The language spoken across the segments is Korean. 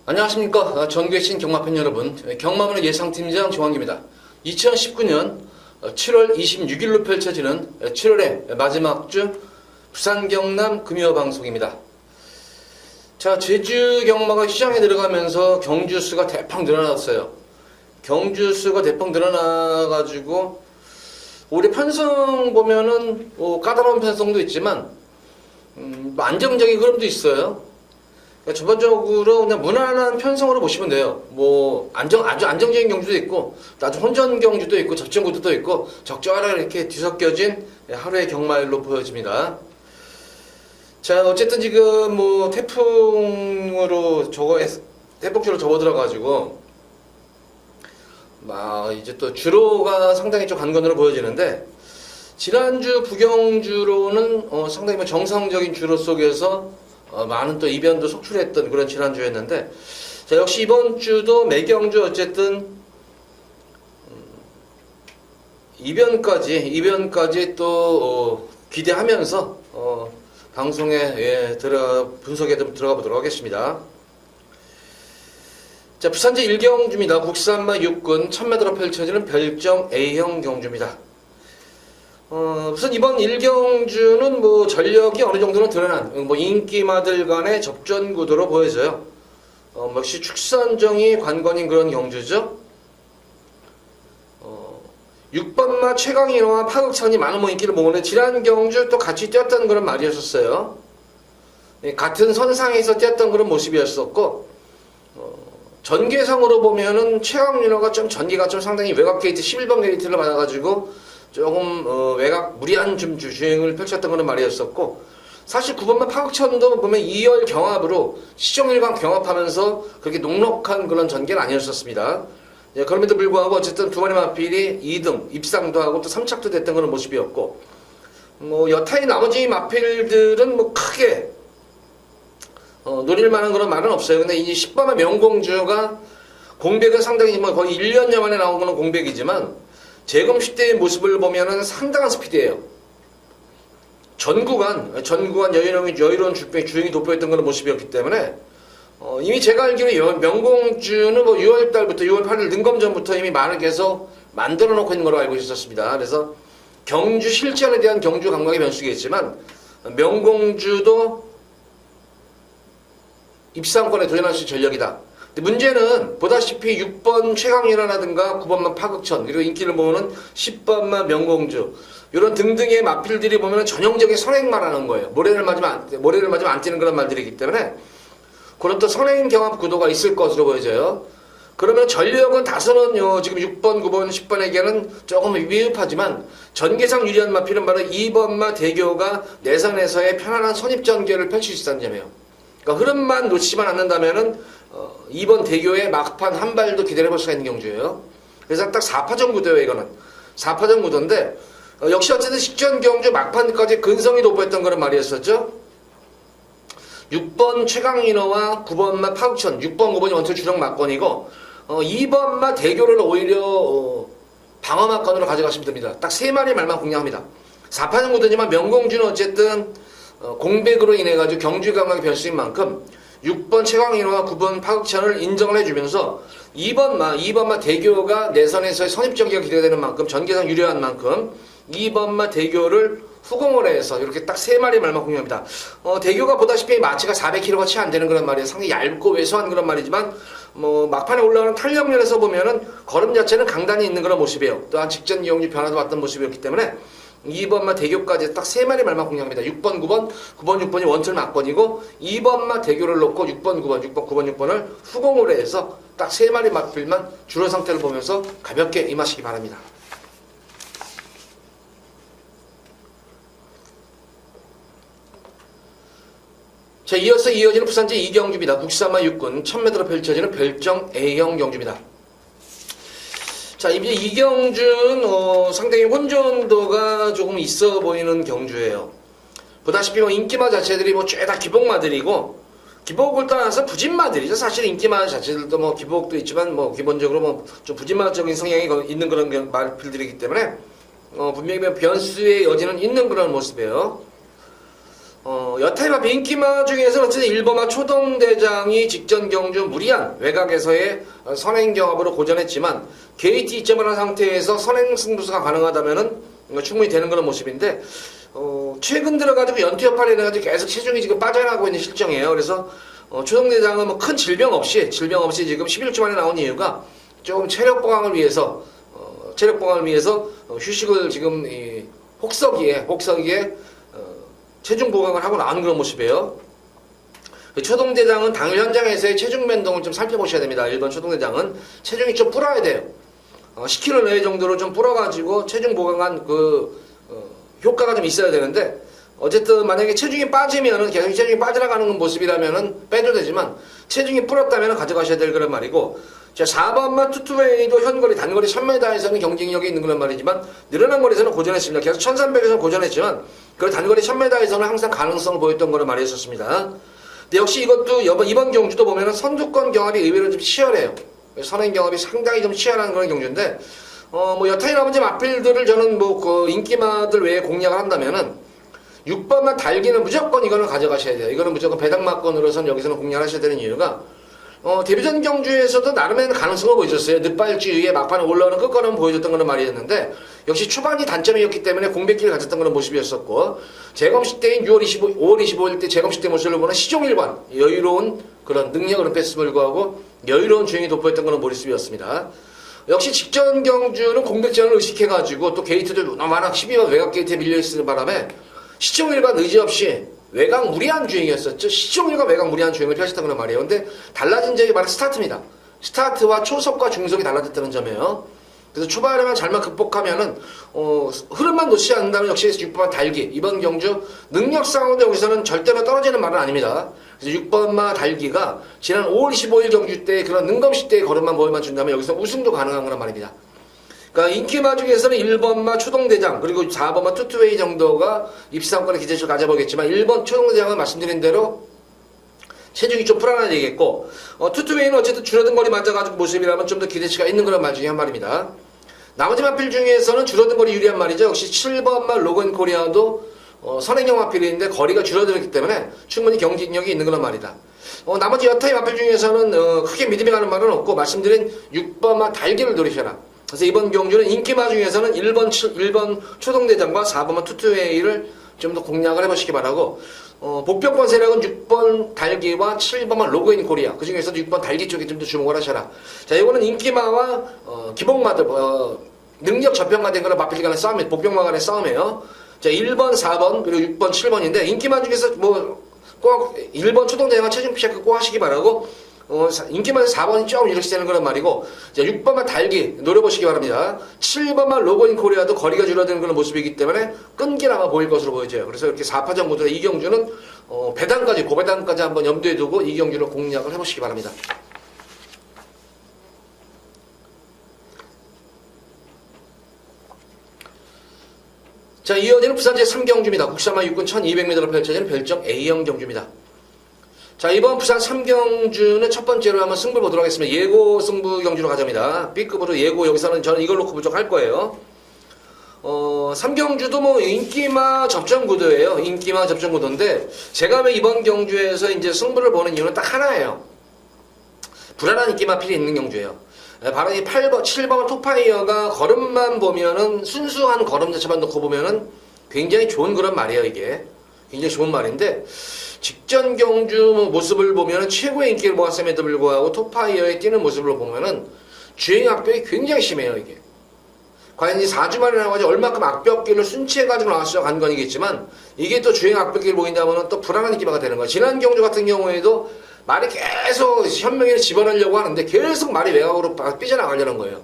안녕하십니까. 전교신 경마팬 여러분, 경마문의 예상팀장 정환기입니다. 2019년 7월 26일로 펼쳐지는 7월의 마지막 주 부산 경남 금요 방송입니다. 자, 제주 경마가 시장에 들어가면서 경주 수가 대폭 늘어났어요. 경주 수가 대폭 늘어나가지고 올해 편성 보면은 까다로운 편성도 있지만 안정적인 흐름도 있어요. 전반적으로 그냥 무난한 편성으로 보시면 돼요. 아주 안정적인 경주도 있고, 아주 혼전 경주도 있고, 접전 구도도 있고, 적절하게 이렇게 뒤섞여진 하루의 경마일로 보여집니다. 자, 어쨌든 지금 태풍으로 태풍주로 접어들어가지고, 이제 또 주로가 상당히 좀 관건으로 보여지는데, 지난주 부경주로는 상당히 정상적인 주로 속에서 많은 또 이변도 속출했던 그런 지난주였는데, 자, 역시 이번 주도 매경주 어쨌든 이변까지 또 기대하면서 방송에 분석에 좀 들어가 보도록 하겠습니다. 자, 부산제 1경주입니다. 국산마 6군 1000m로 펼쳐지는 별정 A형 경주입니다. 우선 이번 1경주는 전력이 어느 정도는 드러난 인기마들 간의 접전 구도로 보여져요. 역시 축산정이 관건인 그런 경주죠. 6번마 최강인호와 파극찬이 많은 인기를 모으는 지난 경주 또 같이 뛰었던 그런 말이었었어요. 같은 선상에서 뛰었던 그런 모습이었었고, 전개상으로 보면은 최강인호가 전개가 상당히 외곽 게이트 11번 게이트를 받아가지고 조금 무리한 주행을 펼쳤던 그런 말이었었고, 사실 9번만 파극천도 보면 2열 경합으로 시종일관 경합하면서 그렇게 녹록한 그런 전개는 아니었었습니다. 그럼에도 불구하고 어쨌든 두 마리 마필이 2등 입상도 하고 또 3착도 됐던 그런 모습이었고, 여타의 나머지 마필들은 크게 노릴 만한 그런 말은 없어요. 근데 이 10번만 명공주가 공백은 상당히 거의 1년여 만에 나온 그런 공백이지만, 재검시 때의 모습을 보면은 상당한 스피드예요. 전 구간 여유로운 주행이 돋보였던 그런 모습이었기 때문에, 이미 제가 알기로 명공주는 6월달부터 6월 8일 능검전부터 이미 말을 계속 만들어 놓고 있는 걸로 알고 있었습니다. 그래서 경주 실전에 대한 경주 감각의 변수겠지만, 명공주도 입상권에 도전할 수 있는 전력이다. 문제는 보다시피 6번 최강인호라든가 9번만 파극천, 그리고 인기를 모으는 10번만 명공주, 이런 등등의 마필들이 보면 전형적인 선행만 하는 거예요. 모래를 맞으면 안 뛰는 그런 말들이기 때문에 그런 또 선행 경합 구도가 있을 것으로 보여져요. 그러면 전력은 다소는 지금 6번, 9번, 10번에게는 조금 미흡하지만, 전개상 유리한 마필은 바로 2번마 대교가 내선에서의 편안한 선입전개를 펼칠 수 있다는 점이에요. 그러니까 흐름만 놓치지만 않는다면은 2번 대교의 막판 한 발도 기다려볼 수가 있는 경주예요. 그래서 딱 4파전 구도예요. 이거는 4파전 구도인데, 역시 어쨌든 식전 경주 막판까지 근성이 돋보였던 그런 말이었었죠. 6번 최강인호와 9번마 파극천, 6번, 9번이 원투 주력 막건이고, 2번마 대교를 오히려 방어막건으로 가져가시면 됩니다. 딱 3마리 말만 공략합니다. 4파전 구도지만 명공주는 어쨌든 공백으로 인해가지고 경주 감각의 변수인 만큼 6번 최강인호와 9번 파극천을 인정을 해주면서 2번마 대교가 내선에서의 선입전개가 기대되는 만큼, 전개상 유리한 만큼 2번마 대교를 후공을 해서 이렇게 딱 3마리 말만 공략합니다. 대교가 보다시피 마치가 400kg가 채 안 되는 그런 말이에요. 상당히 얇고 왜소한 그런 말이지만, 막판에 올라가는 탄력면에서 보면은 걸음 자체는 강단이 있는 그런 모습이에요. 또한 직전 경주 변화도 왔던 모습이었기 때문에 2번마 대교까지 딱 3마리 말만 공략합니다. 6번, 9번, 9번, 6번이 원툴 막건이고, 2번마 대교를 놓고 6번, 9번, 6번, 9번, 6번을 후공을 해서 딱 3마리 마필만 주로 상태를 보면서 가볍게 임하시기 바랍니다. 자, 이어서 이어지는 부산제 2경주입니다. 국산마 6군 1000m로 펼쳐지는 별정 A형 경주입니다. 자, 이제 이 경주는 상당히 혼전도가 조금 있어 보이는 경주예요. 보다시피 인기마 자체들이 죄다 기복마들이고, 기복을 떠나서 부진마들이죠. 사실 인기마 자체들도 기복도 있지만 기본적으로 좀 부진마적인 성향이 있는 그런 말필들이기 때문에 분명히 변수의 여지는 있는 그런 모습이에요. 여타이마 빈키마 중에서는 어쨌든 일본화 초동대장이 직전 경주 무리한 외곽에서의 선행 경합으로 고전했지만 게이트 이점을 한 상태에서 선행 승부수가 가능하다면은 충분히 되는 그런 모습인데 최근 들어가지고 연투여파를 해가지고 계속 체중이 지금 빠져나가고 있는 실정이에요. 그래서 초동대장은 뭐 큰 질병 없이 지금 11주 만에 나온 이유가 조금 체력 보강을 위해서 휴식을 지금 이 혹서기에 체중 보강을 하고 나오는 그런 모습이에요. 초동대장은 당일 현장에서의 체중 변동을 좀 살펴보셔야 됩니다. 일본 초동대장은 체중이 좀 불어야 돼요. 10kg 내외 정도로 좀 불어가지고 체중 보강한 효과가 좀 있어야 되는데, 어쨌든 만약에 체중이 빠지면은 계속 체중이 빠져나가는 모습이라면은 빼도 되지만 체중이 불었다면 가져가셔야 될 그런 말이고, 자, 4번마 투투웨이도 현거리 단거리 1000m에서는 경쟁력이 있는 그런 말이지만 늘어난 거리에서는 고전했습니다. 계속 1300에서는 고전했지만 그 단거리 1000m에서는 항상 가능성을 보였던 거를 말했었습니다. 근데 역시 이것도 이번 경주도 보면은 선두권 경합이 의외로 좀 치열해요. 선행 경합이 상당히 좀 치열한 그런 경주인데, 여타이 나머지 마필들을 저는 인기마들 외에 공략을 한다면은 6번마 달기는 무조건 이거는 가져가셔야 돼요. 이거는 무조건 배당마건으로선 여기서는 공략하셔야 되는 이유가, 데뷔전 경주에서도 나름의 가능성을 보여줬어요. 늦발주의에 막판에 올라오는 끝걸음 보여줬던 그런 말이었는데, 역시 초반이 단점이었기 때문에 공백기를 가졌던 그런 모습이었었고, 재검식 때인 5월 25일 때 재검식 때 모습을 보는 시종일관, 여유로운 그런 능력을 뺐음에도 불구하고 여유로운 주행이 돋보였던 그런 모습이었습니다. 역시 직전 경주는 공백전을 의식해가지고 또 게이트도 워낙 12번 외곽 게이트에 밀려있는 바람에 시종일관 의지 없이 외곽 무리한 주행이었었죠. 시종일관 외곽 무리한 주행을 펼쳤던 그런 말이에요. 근데 달라진 점이 바로 스타트입니다. 스타트와 초속과 중속이 달라졌다는 점이에요. 그래서 초반에만 잘만 극복하면은 흐름만 놓치지 않는다면 역시 6번 달기, 이번 경주 능력상으로 여기서는 절대로 떨어지는 말은 아닙니다. 그래서 6번마 달기가 지난 5월 25일 경주 때 그런 능검식 때의 걸음만 보여만 준다면 여기서 우승도 가능한 그런 말입니다. 그러니까 인기마 중에서는 1번마 초동대장 그리고 4번마 투투웨이 정도가 입상권의 기대치를 가져보겠지만 1번 초동대장은 말씀드린 대로 체중이 좀 불안해야 되겠고, 투투웨이는 어쨌든 줄어든 거리 맞아가지고 모습이라면 좀 더 기대치가 있는 그런 말 중에 한 말입니다. 나머지 마필 중에서는 줄어든 거리 유리한 말이죠. 역시 7번마 로건 코리아도 선행형 마필인데 거리가 줄어들었기 때문에 충분히 경쟁력이 있는 그런 말이다. 나머지 여타의 마필 중에서는 크게 믿음이 가는 말은 없고, 말씀드린 6번마 달기를 노리셔라. 그래서 이번 경주는 인기마 중에서는 1번 초동대장과 4번마 투투웨이를 좀 더 공략을 해보시기 바라고, 복병권 세력은 6번 달기와 7번만 로그인 코리아, 그 중에서도 6번 달기 쪽에 좀 더 주목을 하셔라. 자, 이거는 인기마와 기복마들, 능력 저평가 된 거는 마필 간의 싸움이에요. 복병마 간의 싸움이에요. 자, 1번, 4번, 그리고 6번, 7번인데, 인기마 중에서 꼭 1번 초동대장과 체중 피체크 꼭 하시기 바라고, 인기마에서 4번이 좀 이렇게 되는 그런 말이고, 자, 6번만 달기 노려보시기 바랍니다. 7번만 로그인 코리아도 거리가 줄어드는 그런 모습이기 때문에 끈기는 아마 보일 것으로 보여져요. 그래서 이렇게 4파전 구도의 이 경주는 배당까지, 고배당까지 한번 염두에 두고 이 경주를 공략을 해보시기 바랍니다. 자, 이어지는 부산 제3경주입니다. 국산마 육군 1200m로 펼쳐지는 별정 A형 경주입니다. 자, 이번 부산 3경주는 첫 번째로 한번 승부를 보도록 하겠습니다. 예고 승부 경주로 가자입니다. B급으로 예고, 여기서는 저는 이걸 놓고 부족할 거예요. 3경주도 인기마 접전 구도예요. 인기마 접전 구도인데, 제가 왜 이번 경주에서 이제 승부를 보는 이유는 딱 하나예요. 불안한 인기마 필이 있는 경주예요. 바로 이 8번, 7번 토파이어가 걸음만 보면은, 순수한 걸음 자체만 놓고 보면은 굉장히 좋은 그런 말이에요, 이게. 굉장히 좋은 말인데, 직전 경주 모습을 보면은 최고의 인기를 모았음에도 불구하고 토파이어의 뛰는 모습을 보면은 주행 악벽이 굉장히 심해요, 이게. 과연 이제 4주 만에 나와가지고 얼마큼 악벽길을 순치해가지고 나왔어야 간 건이겠지만, 이게 또 주행 악벽길을 보인다면 또 불안한 인기가 되는 거예요. 지난 경주 같은 경우에도 말이 계속 현명히를 집어넣으려고 하는데 계속 말이 외곽으로 삐져나가려는 거예요.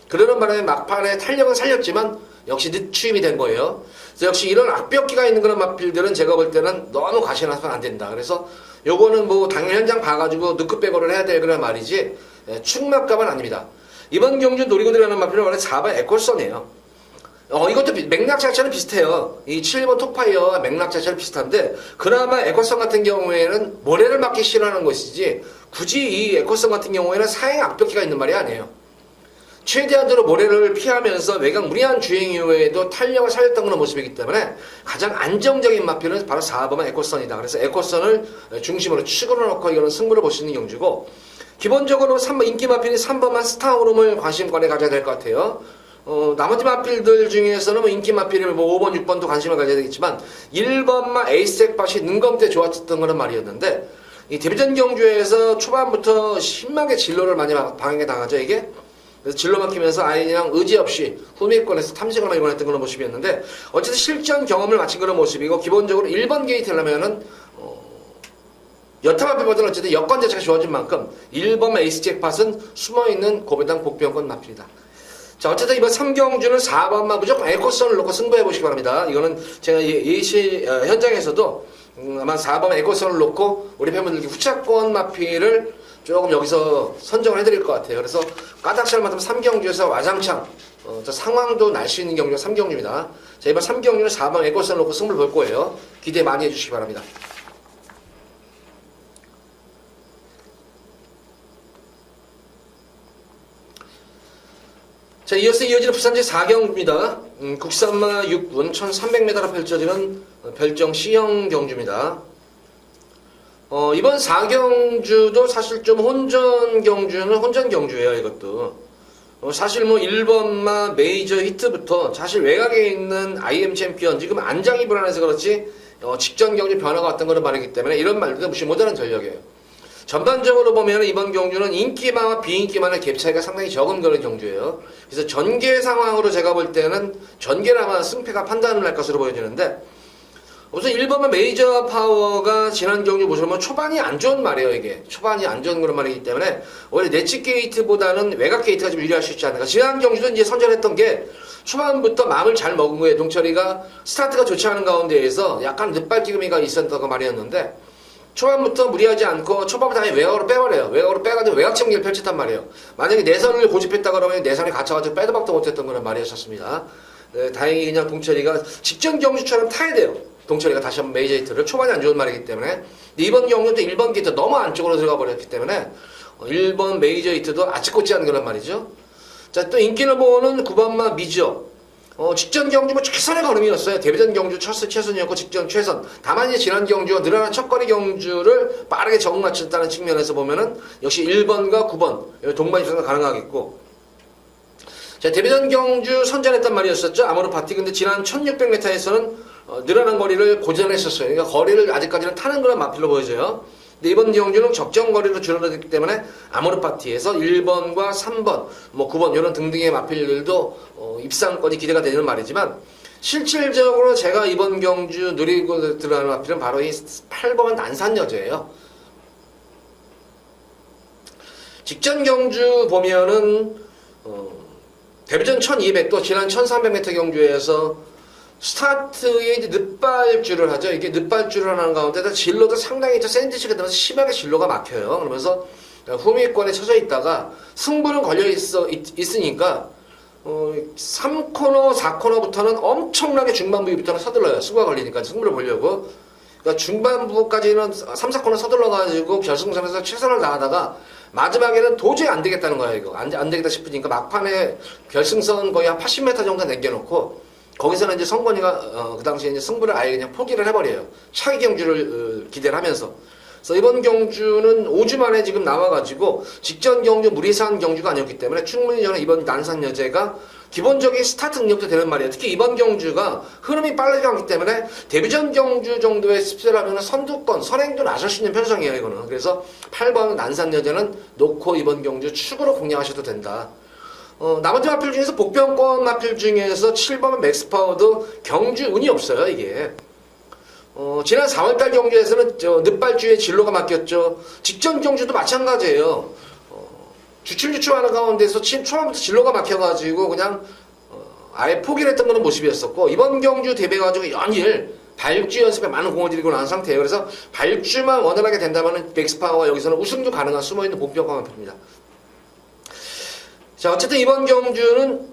그러는 바람에 막판에 탄력은 살렸지만 역시 늦추임이 된 거예요. 그래서 역시 이런 악벽기가 있는 그런 마필들은 제가 볼 때는 너무 과신해서는 안 된다. 그래서 요거는 당일 현장 봐가지고 느긋배거를 해야 될 그런 말이지, 충막감은 아닙니다. 이번 경주 노리고 들어가는 마필은 원래 4번 에콜선이에요. 이것도 맥락 자체는 비슷해요. 이 7번 토파이어와 맥락 자체는 비슷한데, 그나마 에콜선 같은 경우에는 모래를 맞기 싫어하는 것이지, 굳이 이 에콜선 같은 경우에는 사행 악벽기가 있는 말이 아니에요. 최대한으로 모래를 피하면서 외곽 무리한 주행 이후에도 탄력을 살렸던 그런 모습이기 때문에 가장 안정적인 마필은 바로 4번의 에코선이다. 그래서 에코선을 중심으로 축으로 놓고 이거는 승부를 볼 수 있는 경주고, 기본적으로 3번 인기 마필이 3번만 스타오름을 관심권에 가져야 될 것 같아요. 나머지 마필들 중에서는 뭐 인기 마필이 뭐 5번, 6번도 관심을 가져야 되겠지만 1번만 에이스액밭이 능검때 좋았던 거는 말이었는데, 이 데뷔전 경주에서 초반부터 심하게 진로를 많이 방해가 당하죠 이게. 그래서 진로 막히면서 아예 그냥 의지 없이 후미권에서 탐색을 많이 원했던 그런 모습이었는데, 어쨌든 실전 경험을 마친 그런 모습이고, 기본적으로 1번 게이트라면은 여타 마필보다는 어쨌든 여건 자체가 좋아진 만큼 1번 에이스 잭팟은 숨어있는 고배당 복병권 마필이다. 자, 어쨌든 이번 3경주는 4번만 무조건 에코선을 놓고 승부해 보시기 바랍니다. 이거는 제가 예시 현장에서도 아마 4번 에코선을 놓고 우리 팬분들께 후차권 마필을 조금 여기서 선정을 해드릴 것 같아요. 그래서 까닥살 만큼 3경주에서 와장창 상황도 날 수 있는 경주가 3경주입니다. 자, 이번 3경주는 4번 에코선을 놓고 승부를 볼 거예요. 기대 많이 해주시기 바랍니다. 자, 이어서 이어지는 부산제 4경주입니다. 국산마 6군 1300m로 펼쳐지는 별정 C형 경주입니다. 이번 4경주도 사실 좀 혼전 경주예요, 이것도. 사실 뭐 1번마 메이저 히트부터 사실 외곽에 있는 IM 챔피언, 지금 안장이 불안해서 그렇지, 직전 경주 변화가 왔던 거는 말이기 때문에 이런 말도 무시 못하는 전력이에요. 전반적으로 보면 이번 경주는 인기마와 비인기만의 갭 차이가 상당히 적은 그런 경주예요. 그래서 전개 상황으로 제가 볼 때는 전개를 아마 승패가 판단을 할 것으로 보여지는데, 우선 1번은 메이저 파워가 지난 경주 보시면 초반이 안 좋은 말이에요, 이게. 초반이 안 좋은 그런 말이기 때문에 오히려 내치 게이트보다는 외곽 게이트가 좀 유리할 수 있지 않을까. 지난 경주도 이제 선전했던 게 초반부터 마음을 잘 먹은 거예요. 동철이가 스타트가 좋지 않은 가운데에서 약간 늦발찌금이가 있었던 그 말이었는데, 초반부터 무리하지 않고 초반부터 아예 외곽으로 빼버려요. 외곽으로 빼가지고 외곽 경기를 펼쳤단 말이에요. 만약에 내선을 고집했다 그러면 내선에 갇혀가지고 빼도 박도 못했던 그런 말이었습니다. 네, 다행히 그냥 동철이가 직전 경주처럼 타야 돼요. 동철이가 다시 한번 메이저 히트를, 초반이 안 좋은 말이기 때문에. 근데 이번 경주도 1번 게이트 너무 안쪽으로 들어가 버렸기 때문에 1번 메이저 히트도 아치꽂지 않은 그런 말이죠. 자, 또 인기를 모으는 9번마 미죠. 직전 경주 뭐 최선의 걸음이었어요. 데뷔전 경주 최선이었고 직전 최선. 다만 이제 지난 경주와 늘어난 첫거리 경주를 빠르게 적응 맞췄다는 측면에서 보면은 역시 1번과 9번 동반 입상도 가능하겠고. 자, 데뷔전 경주 선전했단 말이었었죠. 아모르 파티. 근데 지난 1600m에서는 늘어난 거리를 고전했었어요. 그러니까 거리를 아직까지는 타는 그런 마필로 보여져요. 근데 이번 경주는 적정 거리로 줄어들기 때문에 아모르 파티에서 1번과 3번, 뭐 9번 이런 등등의 마필들도 입상권이 기대가 되는 말이지만, 실질적으로 제가 이번 경주 누리고 들어가는 마필은 바로 이 8번 난산여제예요. 직전 경주 보면은 데뷔전 1200, 또 지난 1300m 경주에서 스타트에 이제 늦발주를 하죠. 이게 늦발주를 하는 가운데다 진로도 상당히 샌드위치가 되면서 심하게 진로가 막혀요. 그러면서 후미권에 쳐져 있다가 승부는 걸려 있으니까 3코너, 4코너부터는 엄청나게 중반부부터는 서둘러요. 승부가 걸리니까 승부를 보려고. 그러니까 중반부까지는 3, 4코너 서둘러가지고 결승선에서 최선을 다하다가 마지막에는 도저히 안 되겠다는 거예요. 이거 안 되겠다 싶으니까 막판에 결승선 거의 한 80m 정도 남겨놓고, 거기서는 이제 성권이가 그 당시에 이제 승부를 아예 그냥 포기를 해버려요. 차기 경주를 기대를 하면서. 그래서 이번 경주는 5주 만에 지금 나와가지고 직전 경주 무리한 경주가 아니었기 때문에 충분히 저는 이번 난산여제가 기본적인 스타트 능력도 되는 말이에요. 특히 이번 경주가 흐름이 빠르지 않기 때문에 데뷔전 경주 정도의 스피드를 하면 선두권, 선행도 나설 수 있는 편성이에요, 이거는. 그래서 8번 난산여제는 놓고 이번 경주 축으로 공략하셔도 된다. 나머지 마필 중에서 복병권 마필 중에서 7번은 맥스파워도 경주 운이 없어요, 이게. 지난 4월달 경주에서는 늦발주에 진로가 막혔죠. 직전 경주도 마찬가지예요. 주춤주춤하는 가운데서 초반부터 진로가 막혀가지고 그냥 아예 포기를 했던 그런 모습이었었고, 이번 경주 대비해가지고 연일 발주 연습에 많은 공을 들이고 나온 상태예요. 그래서 발주만 원활하게 된다면 맥스파워가 여기서는 우승도 가능한 숨어있는 복병권 마필입니다. 자, 어쨌든 이번 경주는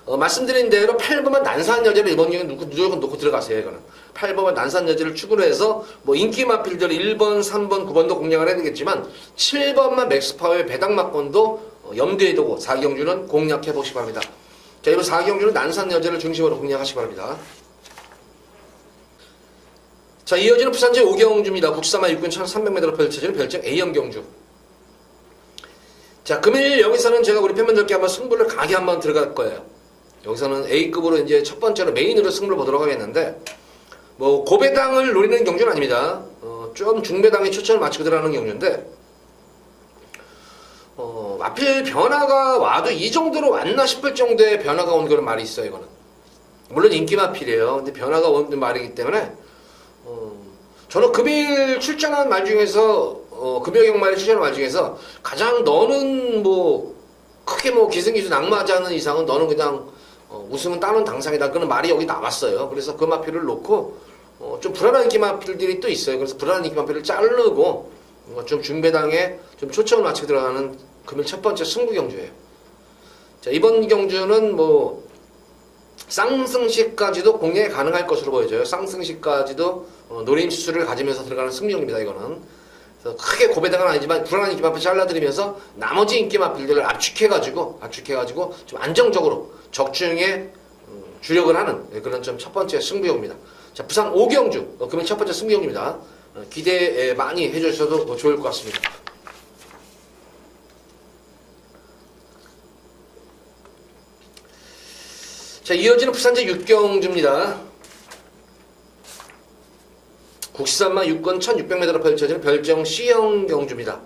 말씀드린 대로 8번만 난사한 여자를 이번 경기에 무조건 놓고 들어가세요. 이거는 8번만 난사한 여자를 축으로 해서 뭐 인기 마필들 1번, 3번, 9번도 공략을 해야 되겠지만 7번만 맥스파워의 배당막권도 염두에 두고 4경주는 공략해 보시기 바랍니다. 자, 이번 4경주는 난사한 여자를 중심으로 공략하시기 바랍니다. 자, 이어지는 부산제 5경주입니다. 국사마 육군 1300m로 펼쳐지는 별정 A형 경주. 자, 금일 여기서는 제가 우리 팬분들께 한번 승부를 강하게 한번 들어갈 거예요. 여기서는 A급으로 이제 첫 번째로 메인으로 승부를 보도록 하겠는데, 뭐 고배당을 노리는 경주는 아닙니다. 좀 중배당에 초점을 맞추고 들어가는 경주인데, 하필 변화가 와도 이 정도로 왔나 싶을 정도의 변화가 온 그런 말이 있어요. 이거는 물론 인기 마필이에요. 근데 변화가 온 말이기 때문에 저는 금일 출전한 말 중에서 금요경 말에 출전한 말 중에서 가장 너는 뭐 크게 뭐 기승기승 낙마하지 않는 이상은 너는 그냥 우승은 따는 당상이다. 그런 말이 여기 나왔어요. 그래서 그 마필을 놓고 좀 불안한 인기 마필들이 또 있어요. 그래서 불안한 인기 마필을 자르고 좀 중배당에 좀 초점을 맞추고 들어가는 금일 첫 번째 승부 경주예요. 자, 이번 경주는 뭐 쌍승시까지도 공략이 가능할 것으로 보여져요. 쌍승시까지도 노림수를 가지면서 들어가는 승부경기입니다. 이거는 그래서 크게 고배당은 아니지만 불안한 인기 마필 잘라드리면서 나머지 인기 마필들을 압축해가지고 좀 안정적으로 적중에 주력을 하는 그런 좀 첫 번째 승부경기입니다. 자, 부산 5경주 금일 첫 번째 승부경기입니다. 기대 많이 해주셔도 좋을 것 같습니다. 자, 이어지는 부산제 6경주입니다. 국산마 6권 1600m로 펼쳐지는 별정 C형 경주입니다.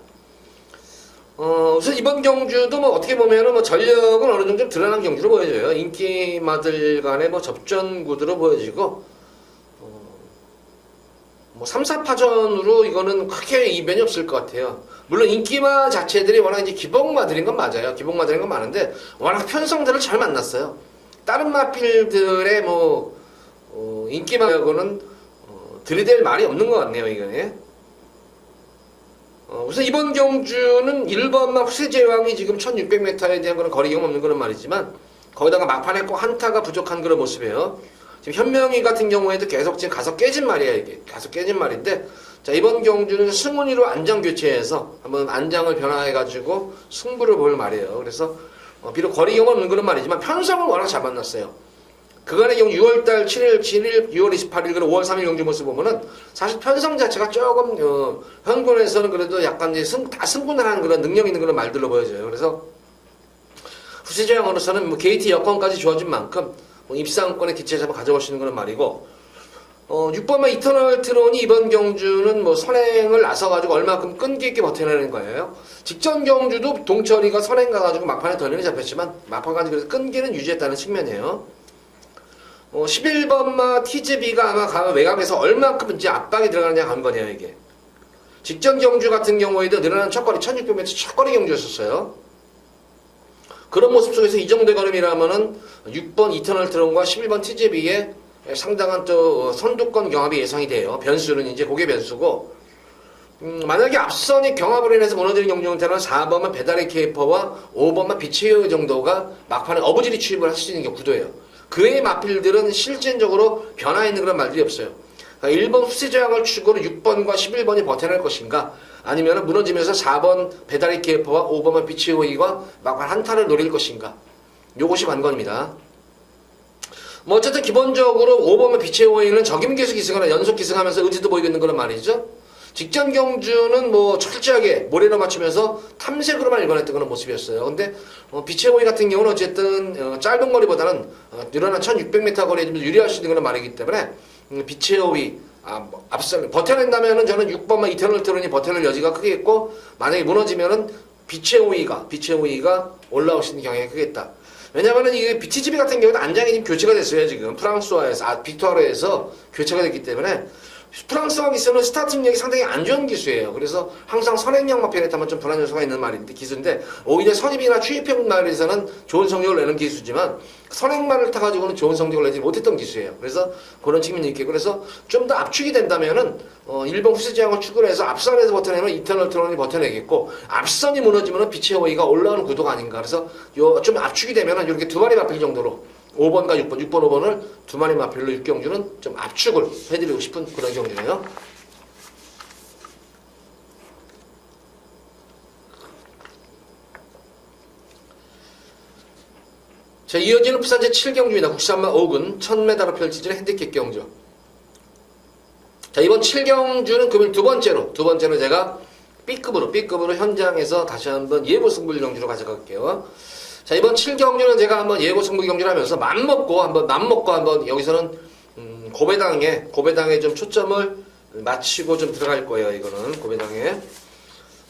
우선 이번 경주도 뭐 어떻게 보면은 뭐 전력은 어느 정도 좀 드러난 경주로 보여져요. 인기마들 간의 뭐 접전 구도로 보여지고, 뭐 3, 4파전으로 이거는 크게 이변이 없을 것 같아요. 물론 인기마 자체들이 워낙 이제 기복마들인 건 맞아요. 기복마들인 건 많은데 워낙 편성들을 잘 만났어요. 다른 마필들의 뭐 인기마하고는 들이댈 말이 없는 것 같네요. 이게 우선 이번 경주는 1번마 후세제왕이 지금 1600m에 대한 그런 거리 경험 없는 그런 말이지만 거기다가 막판에 꼭 한타가 부족한 그런 모습이에요. 지금 현명이 같은 경우에도 계속 지금 가서 깨진 말이에요. 이게 가서 깨진 말인데, 자, 이번 경주는 승훈이로 안장 교체해서 한번 안장을 변화해가지고 승부를 볼 말이에요. 그래서 비록 거리 경험 없는 그런 말이지만 편성은 워낙 잘 만났어요. 그간의 경우 6월달 7일, 6월 28일, 그리고 5월 3일 경주 모습 보면은 사실 편성 자체가 조금 현군에서는 그래도 약간 이제 다 승분을 하는 그런 능력 있는 그런 말들로 보여져요. 그래서 후세제왕으로서는 뭐 게이트 여건까지 주어진 만큼 뭐 입상권의 기체에서 한번 가져올 수 있는 그런 말이고, 6번마 이터널 트론이 이번 경주는 뭐 선행을 나서가지고 얼마큼 끈기 있게 버텨내는 거예요. 직전 경주도 동철이가 선행 가가지고 막판에 덜면이 잡혔지만 막판까지 그래서 끈기는 유지했다는 측면이에요. 11번마 TGB가 아마 가면 외곽에서 얼마큼 이제 압박이 들어가느냐 간 거네요. 이게 직전 경주 같은 경우에도 늘어난 첫거리 1600m 첫거리 경주였었어요. 그런 모습 속에서 이 정도의 걸음이라면은 6번 이터널 트론과 11번 TGB의 상당한 또 선두권 경합이 예상이 돼요. 변수는 이제 그게 변수고, 만약에 앞선이 경합으로 인해서 무너지는 경주한테는 4번만 배달의 케이퍼와 5번만 비체이어 정도가 막판에 어부지리 취입을 할 수 있는 게 구도예요. 그의 마필들은 실질적으로 변화 있는 그런 말들이 없어요. 그러니까 1번 후세저항을 축으로 6번과 11번이 버텨낼 것인가, 아니면 무너지면서 4번 배달의 케이퍼와 5번만 비체이어가 막판 한타를 노릴 것인가, 요것이 관건입니다. 뭐 어쨌든 기본적으로 5번만 비체이어는 적임기수 기승하나 연속 기승하면서 의지도 보이고 있는 그런 말이죠. 직전 경주는 뭐 철저하게 모래로 맞추면서 탐색으로만 일관했던 그런 모습이었어요. 근데 비체오이 같은 경우는 어쨌든 짧은 거리보다는 늘어난 1600m 거리에 좀 유리할 수 있는 그런 말이기 때문에 비체오이 앞서 버텨낸다면은 저는 6번만 이터널 트론이 버텨낼 여지가 크겠고, 만약에 무너지면은 비체오이가 올라올 수 있는 경향이 크겠다. 왜냐면은 이게 BTGB 같은 경우는 안장이 지금 교체가 됐어요. 지금 프랑스와에서 빅토르에서 교체가 됐기 때문에 프랑스와 기수는 스타팅력이 상당히 안 좋은 기수예요. 그래서 항상 선행력 마편에 타면 좀 불안 요소가 있는 말인데 기수인데, 오히려 선입이나 추입형 말에서는 좋은 성적을 내는 기수지만 선행말을 타가지고는 좋은 성적을 내지 못했던 기수예요. 그래서 그런 측면이 있겠고, 그래서 좀 더 압축이 된다면은 일본 후세제왕을 축을 해서 앞선에서 버텨내면 이터널 트론이 버텨내겠고, 앞선이 무너지면은 비체오이가 올라오는 구도가 아닌가. 그래서 요 좀 압축이 되면은 이렇게 두 마리 마필 정도로 5번과 6번, 6번, 5번을 두 마리 마필로 육경주는 좀 압축을 해드리고 싶은 그런 경주네요. 자, 이어지는 부산 제7경주입니다. 국산마 5군 1000m로 펼쳐지는 핸디캡 경주. 자, 이번 7경주는 금일 두 번째로 제가 B급으로 현장에서 다시 한번 예고 승부 경주로 가져갈게요. 자, 이번 7경주는 제가 한번 예고 승부 경주를 하면서 맘먹고 한번 여기서는 고배당에 좀 초점을 맞추고 좀 들어갈 거예요. 이거는 고배당에.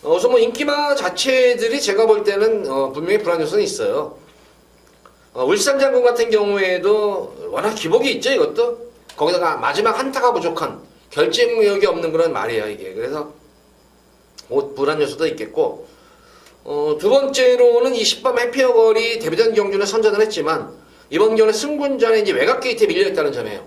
우선 뭐 인기마 자체들이 제가 볼 때는 분명히 불안 요소는 있어요. 울산장군 같은 경우에도 워낙 기복이 있죠. 이것도 거기다가 마지막 한타가 부족한 결정력이 없는 그런 말이에요. 이게 그래서 불안 요소도 있겠고, 두 번째로는 이 10번 해피어걸이 데뷔전 경주는 선전을 했지만 이번 경우는 승군전에 이제 외곽 게이트에 밀려있다는 점이에요.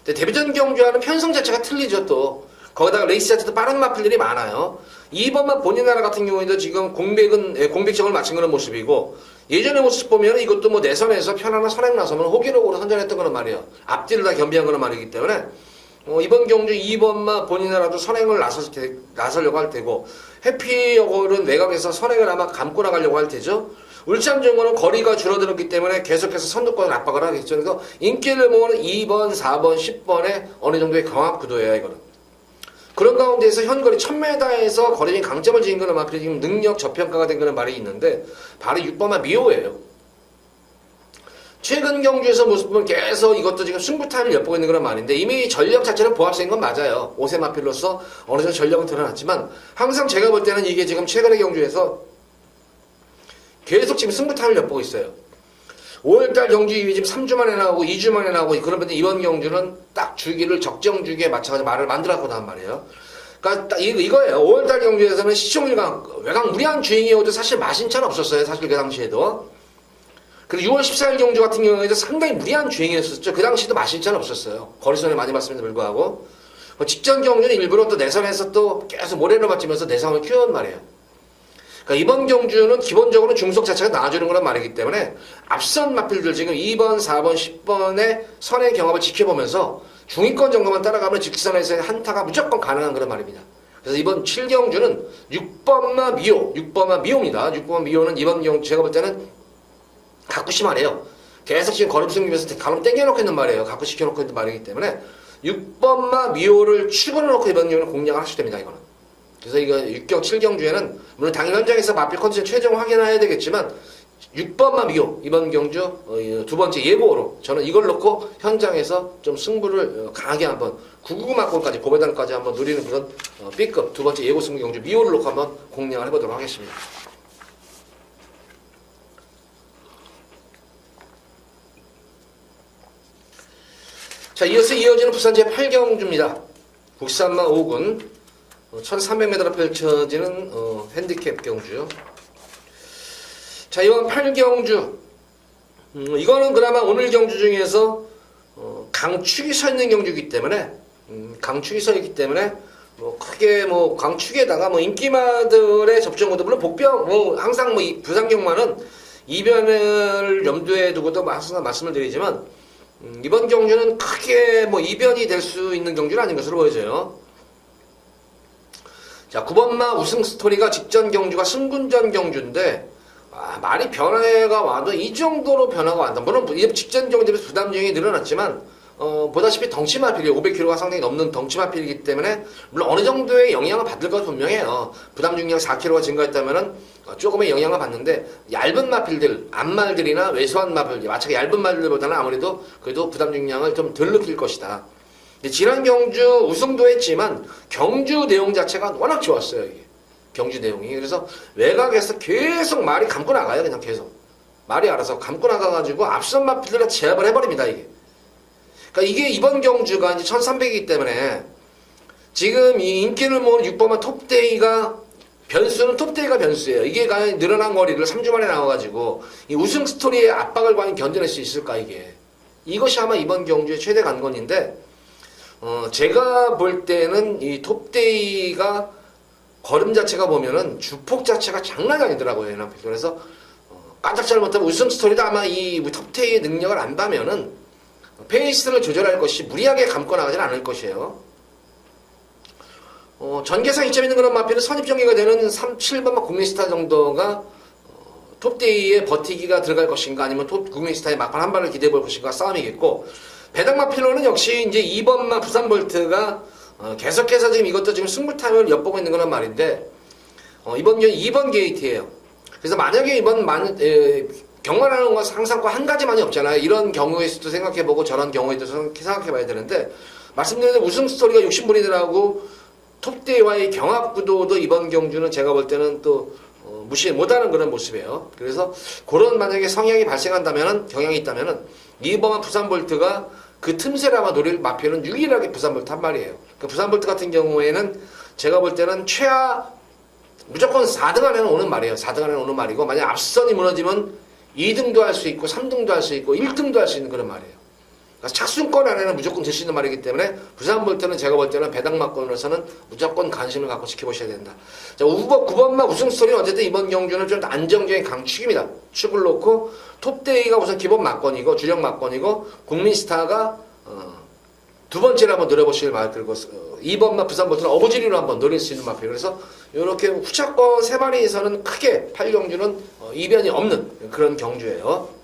근데 데뷔전 경주와는 편성 자체가 틀리죠. 또 거기다가 레이스 자체도 빠른 마필들이 많아요. 2번만 본인 나라 같은 경우에도 지금 공백점을 맞춘 그런 모습이고, 예전의 모습 보면 이것도 뭐 내선에서 편안한 선행 나서면 호기록으로 선전했던 거는 말이에요. 앞뒤를 다 겸비한 거는 말이기 때문에 이번 경주 2번만 본인 나라도 선행을 나서려고 할 테고, 해피어걸은 외곽에서 선행을 아마 감고 나가려고 할 테죠. 울산정원은 거리가 줄어들었기 때문에 계속해서 선두권을 압박을 하겠죠. 그래서 인기를 모으는 2번, 4번, 10번에 어느 정도의 경합 구도예요. 이거는. 그런 가운데에서 현거리 1000m에서 거리적인 강점을 지닌 거는 막 지금 능력 저평가가 된 거는 말이 있는데, 바로 6번만 미호예요. 최근 경주에서 모습 보면 계속 이것도 지금 승부 타임을 엿보고 있는 그런 말인데, 이미 전력 자체는 보합세인 건 맞아요. 5세 마필로서 어느 정도 전력은 드러났지만, 항상 제가 볼 때는 이게 지금 최근의 경주에서 계속 지금 승부 타임을 엿보고 있어요. 5월달 경주 이후에 지금 3주 만에 나오고 2주 만에 나오고, 그러면 이번 경주는 딱 주기를 적정 주기에 맞춰가지고 말을 만들었거든 한 말이에요. 그러니까 딱 이거예요. 5월달 경주에서는 시종일관 외곽 무리한 주행이어도 사실 마신차는 없었어요. 사실 그 당시에도. 그리고 6월 14일 경주 같은 경우에도 상당히 무리한 주행이었었죠. 그 당시도 마신차는 없었어요. 거리선에 많이 봤음에도 불구하고. 직전 경주는 일부러 또 내선에서 또 계속 모래를 맞추면서 내상을 키운 말이에요. 그러니까 이번 경주는 기본적으로 중속 자체가 나와주는 거란 말이기 때문에 앞선 마필들 지금 2번, 4번, 10번의 선의 경합을 지켜보면서 중위권 정도만 따라가면 직선에서의 한타가 무조건 가능한 그런 말입니다. 그래서 이번 7경주는 6번마 미호입니다. 6번마 미호는 이번 경주 제가 볼 때는 갖고 심하네요. 계속 지금 걸음 승리면서 가름 땡겨놓고 있는 말이에요. 갖고 시켜놓고 있는 말이기 때문에 6번마 미호를 추구해 놓고 이번 경우는 공략을 하셔야 됩니다. 이거는. 그래서 이거 6경, 7경주에는 물론 당일 현장에서 마필 컨디션 최종 확인해야 되겠지만 6번마 미호 이번 경주 두 번째 예고로 저는 이걸 놓고 현장에서 좀 승부를 강하게 한번 999만골까지 고배당까지 한번 누리는 그런 B급 두 번째 예고 승부 경주 미호를 놓고 한번 공략을 해보도록 하겠습니다. 자, 이어서 이어지는 부산 제8경주입니다. 국산마 5군 1300m로 펼쳐지는 핸디캡 경주. 자, 이번 8경주 이거는 그나마 오늘 경주 중에서 강축이 서 있는 경주이기 때문에 뭐 크게 뭐 강축에다가 뭐 인기마들의 접종도 물론 복병 뭐 항상 뭐 이 부산경마는 이변을 염두에 두고도 항상 말씀을 드리지만 이번 경주는 크게 뭐 이변이 될 수 있는 경주는 아닌 것으로 보여져요. 자, 9번마 우승 스토리가 직전 경주가 승군전 경주인데 말이 변화가 와도 이 정도로 변화가 왔다. 물론 직전 경주에서 부담 중이 늘어났지만 보다시피 덩치마필이 500kg가 상당히 넘는 덩치마필이기 때문에 물론 어느 정도의 영향을 받을 건 분명해요. 부담 중량 4kg가 증가했다면은 조금의 영향을 받는데 얇은 마필들, 앞말들이나 왜소한 마필, 마찬가지 얇은 말들보다는 아무래도 그래도 부담 중량을 좀 덜 느낄 것이다. 지난 경주 우승도 했지만 경주 내용 자체가 워낙 좋았어요. 이게. 경주 내용이. 그래서 외곽에서 계속 말이 감고 나가요. 그냥 계속. 말이 알아서 감고 나가가지고 앞선 마필들을 제압을 해버립니다. 이게. 그러니까 이게 이번 경주가 이제 1300이기 때문에 지금 이 인기를 모은 6번마 톱데이가 톱데이가 변수예요. 이게 과연 늘어난 거리를 3주 만에 나와가지고 이 우승 스토리의 압박을 과연 견뎌낼 수 있을까 이게. 이것이 아마 이번 경주의 최대 관건인데 제가 볼 때는 이 톱데이가 걸음 자체가 보면은 주폭 자체가 장난이 아니더라고요. 그래서 깜짝 잘못하면 우승 스토리도 아마 이 톱10의 능력을 안다면은 페이스를 조절할 것이 무리하게 감고 나가지는 않을 것이에요. 전개상 이점 있는 그런 마필은 선입전개가 되는 7번 국민스타 정도가 톱데이에 버티기가 들어갈 것인가 아니면 톱 국민스타의 막판 한 발을 기대해 볼 것인가 싸움이겠고, 배당 마필로는 역시 이제 2번마 부산볼트가 계속해서 지금 이것도 지금 승부 타임을 엿보고 있는 거란 말인데, 이번 2번 게이트예요. 그래서 만약에 이번 경마라는 건 항상 한 가지만이 없잖아요. 이런 경우에서도 생각해보고 저런 경우에도 생각해봐야 되는데, 말씀드린 대로 우승 스토리가 60분이더라고 톱데이와의 경합 구도도 이번 경주는 제가 볼 때는 또 무시 못하는 그런 모습이에요. 그래서 그런 만약에 성향이 발생한다면은, 경향이 있다면은 2번 부산볼트가 그 틈새를 아마 노릴 마표는 유일하게 부산볼트 한 마리예요. 그 부산볼트 같은 경우에는 제가 볼 때는 최하 무조건 4등 안에는 오는 말이에요. 4등 안에는 오는 말이고, 만약 앞선이 무너지면 2등도 할 수 있고 3등도 할 수 있고 1등도 할 수 있는 그런 말이에요. 그러니까 착순권 안에는 무조건 들 수 있는 말이기 때문에 부산볼트는 제가 볼 때는 배당마권으로서는 무조건 관심을 갖고 지켜보셔야 된다. 자, 9번마 우승 스토리는 어쨌든 이번 경주는 좀 안정적인 강축입니다. 축을 놓고 톱데이가 우선 기본 마권이고 주력 마권이고 국민스타가 두 번째로 한번 노려보시길 바라고, 2번마 부산볼트는 어부지리로 한번 노릴 수 있는 마표. 그래서 이렇게 후차권 3마리에서는 크게 8경주는 이변이 없는 그런 경주예요.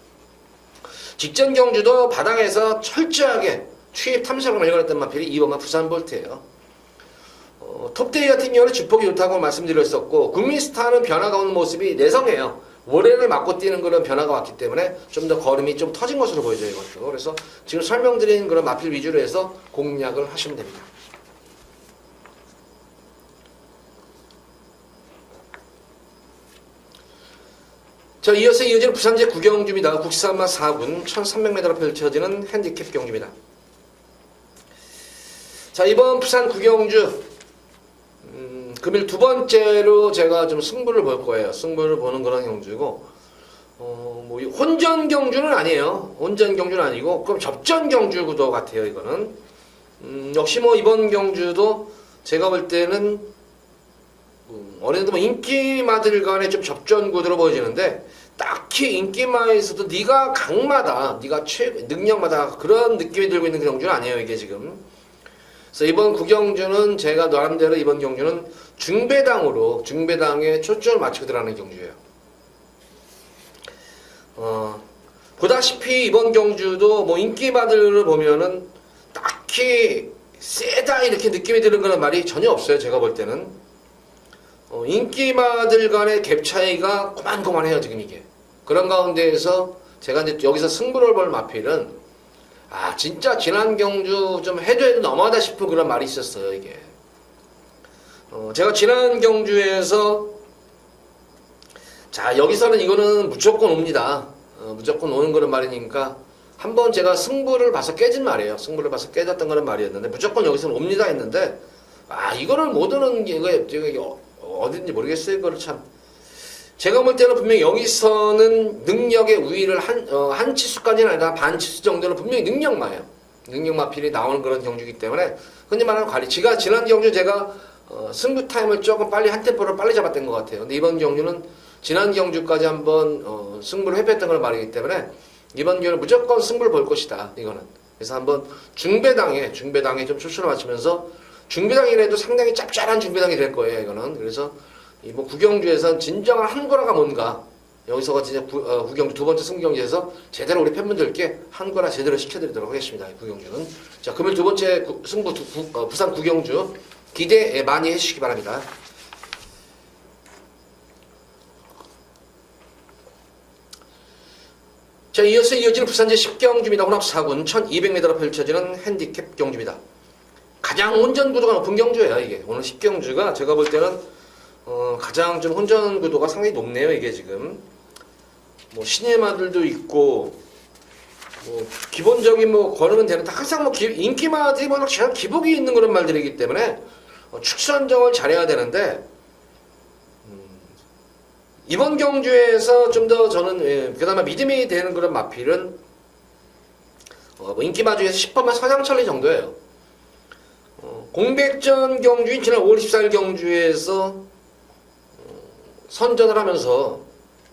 직전 경주도 바닥에서 철저하게 추입 탐색을 발견했던 마필이 2번마 부산볼트예요. 톱데이 같은 경우는 주폭이 좋다고 말씀드렸었고, 국민스타는 변화가 오는 모습이 내성해요. 월해를 맞고 뛰는 그런 변화가 왔기 때문에 좀 더 걸음이 좀 터진 것으로 보여져요, 이것도. 그래서 지금 설명드린 그런 마필 위주로 해서 공략을 하시면 됩니다. 자, 이어서 이어지는 부산제 9경주입니다. 국산마 4군 1300m로 펼쳐지는 핸디캡 경주입니다. 자, 이번 부산 9경주 금일 두 번째로 제가 좀 승부를 볼 거예요. 승부를 보는 그런 경주고, 뭐 혼전 경주는 아니에요. 혼전 경주는 아니고 그럼 접전 경주 구도 같아요. 이거는 역시 뭐 이번 경주도 제가 볼 때는 어느 정도 뭐 인기마들 간의 좀 접전 구도로 보여지는데, 딱히 인기마에서도 네가 강마다, 네가 능력마다 그런 느낌이 들고 있는 그 경주는 아니에요, 이게 지금. 그래서 이번 9경주는 제가 나름대로 이번 경주는 중배당에 초점을 맞추고 들어가는 경주예요. 보다시피 이번 경주도 뭐 인기마들을 보면은 딱히 세다 이렇게 느낌이 드는 그런 말이 전혀 없어요, 제가 볼 때는. 인기마들 간의 갭 차이가 고만고만해요, 지금 이게. 그런 가운데에서 제가 이제 여기서 승부를 볼 마필은, 진짜 지난 경주 좀 해도 너무하다 싶은 그런 말이 있었어요, 이게. 제가 지난 경주에서, 자, 여기서는 이거는 무조건 옵니다. 무조건 오는 그런 말이니까, 한번 제가 승부를 봐서 깨진 말이에요. 승부를 봐서 깨졌던 그런 말이었는데, 무조건 여기서는 옵니다 했는데, 이거를 못 오는 게, 이거 어딘지 모르겠어요. 이거를 참. 제가 볼 때는 분명히 여기서는 능력의 우위를 한 치수까지는 아니라 반 치수 정도는 분명히 능력마예요. 능력마필이 나오는 그런 경주이기 때문에, 흔히 말하는 관리. 지난 경주 제가 승부 타임을 조금 빨리 한 템포를 빨리 잡았던 것 같아요. 근데 이번 경주는 지난 경주까지 한번 승부를 회피했던 걸 말이기 때문에 이번 경주는 무조건 승부를 볼 것이다. 이거는. 그래서 한번 중배당에 좀 초점을 맞추면서, 중배당이라도 상당히 짭짤한 중배당이 될 거예요, 이거는. 그래서 이 뭐 구경주에선 진정한 한거라가 뭔가, 여기서가 진짜 구경주 두 번째 승경주에서 제대로 우리 팬분들께 한거라 제대로 시켜드리도록 하겠습니다. 구경주는. 자, 금일 두 번째 승부 부산 구경주 기대 많이 해주시기 바랍니다. 자, 이어서 이어지는 부산제 10경주입니다. 혼합 4군 1200m로 펼쳐지는 핸디캡 경주입니다. 가장 혼전 구도가 높은 경주예요, 이게. 오늘 10경주가 제가 볼 때는 가장 좀 혼전 구도가 상당히 높네요, 이게 지금. 뭐 시네마들도 있고, 뭐 기본적인 뭐 걸으면 되는, 항상 뭐 인기마들이 뭐 제가 기복이 있는 그런 말들이기 때문에 축선정을 잘해야 되는데, 이번 경주에서 좀 더 저는 그나마 믿음이 되는 그런 마필은 뭐 인기마 중에서 10번만 서장철리 정도예요. 공백전 경주인 지난 5월 14일 경주에서 선전을 하면서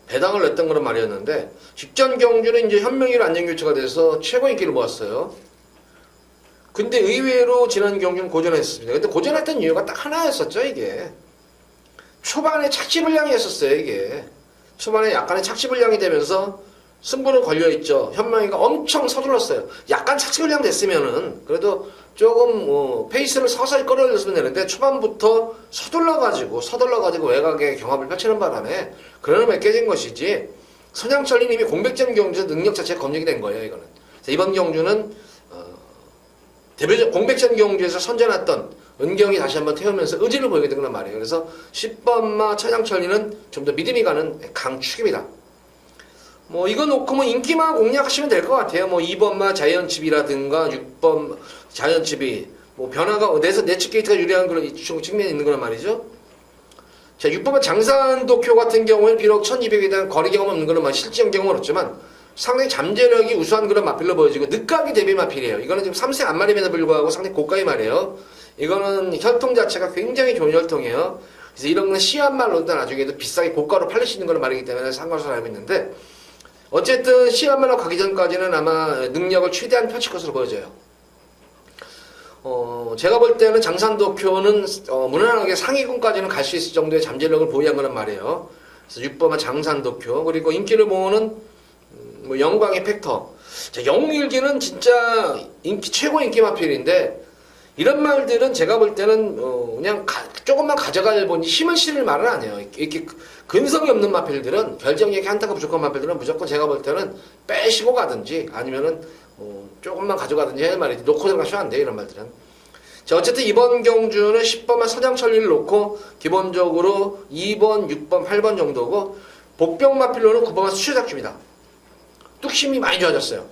배당을 냈던 그런 말이었는데 직전 경주는 이제 현명일 안전교체가 돼서 최고 인기를 모았어요. 근데 의외로 지난 경주는 고전했습니다. 근데 고전했던 이유가 딱 하나였었죠, 이게. 초반에 착지불량이었어요, 이게. 초반에 약간의 착지불량이 되면서 승부는 걸려있죠. 현명이가 엄청 서둘렀어요. 약간 착지불량 됐으면은 그래도 조금 페이스를 서서히 끌어올렸으면 되는데 초반부터 서둘러가지고 외곽에 경합을 펼치는 바람에 그런 흐름에 깨진 것이지 선양철이 이미 공백전 경주에서 능력 자체가 검증이 된 거예요. 이거는. 이번 경주는 대표적 공백전 경주에서 선전했던 은경이 다시 한번 태우면서 의지를 보이게 된 거란 말이에요. 그래서 10번마 천양철리는 좀 더 믿음이 가는 강축입니다. 뭐 이거 놓고 뭐 인기만 공략하시면 될 것 같아요. 뭐 2번마 자이언츠비라든가 6번 자이언츠비 뭐 변화가 내측 게이트가 유리한 그런 측면이 있는 거란 말이죠. 자 6번마 장산도쿄 같은 경우에는 비록 1200에 대한 거리 경험 없는 그런 실전 경험은 없지만 상당히 잠재력이 우수한 그런 마필로 보여지고 늦가기 대비 마필이에요. 이거는 지금 3세 안마림에도 불구하고 상당히 고가의 말이에요. 이거는 혈통 자체가 굉장히 좋은 혈통이에요. 그래서 이런 건 시한 말로도 나중에도 비싸게 고가로 팔릴 수 있는 그런 말이기 때문에 상관없어 알고 있는데 어쨌든 시한 말로 가기 전까지는 아마 능력을 최대한 펼칠 것으로 보여져요. 제가 볼 때는 장산도쿄는 무난하게 상위군까지는 갈 수 있을 정도의 잠재력을 보유한 거란 말이에요. 그래서 6번은 장산도쿄 그리고 인기를 모으는 뭐 영광의 팩터. 자, 영일기는 진짜 최고 인기 마필인데 이런 말들은 제가 볼 때는 그냥 조금만 가져갈 보니 힘을 실을 말은 아니에요. 이렇게 근성이 없는 마필들은 결정력이 한타가 부족한 마필들은 무조건 제가 볼 때는 빼시고 가든지 아니면은 조금만 가져가든지 하는 말이지 놓고 들어가시면 안 돼요. 이런 말들은. 자 어쨌든 이번 경주는 10번만 서장철리를 놓고 기본적으로 2번, 6번, 8번 정도고 복병 마필로는 9번만 수출작주입니다. 뚝심이 많이 좋아졌어요.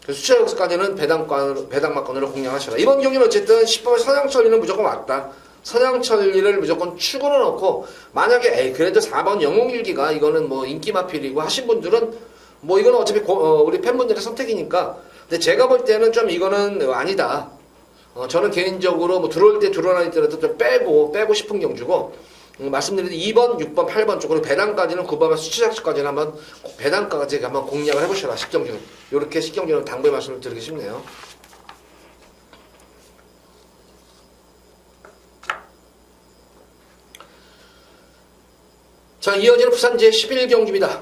그래서 수출역까지는 배당마건으로 공략하셔라. 이번 경기는 어쨌든 10번 서양철리는 무조건 왔다. 서양철리를 무조건 축으로 넣고 만약에 그래도 4번 영웅일기가 이거는 뭐 인기 마필이고 하신 분들은 뭐 이거는 어차피 우리 팬분들의 선택이니까 근데 제가 볼 때는 좀 이거는 아니다. 저는 개인적으로 뭐 들어올 때 들어오더라도 좀 빼고 싶은 경주고 말씀드린 2번, 6번, 8번 쪽으로 배당까지는 9번만 수치작까지는 한번 배당까지 한번 공략을 해보셔라. 식경주 이렇게 식경주는 당부의 말씀을 드리기 쉽네요. 자 이어지는 부산 제11경주입니다.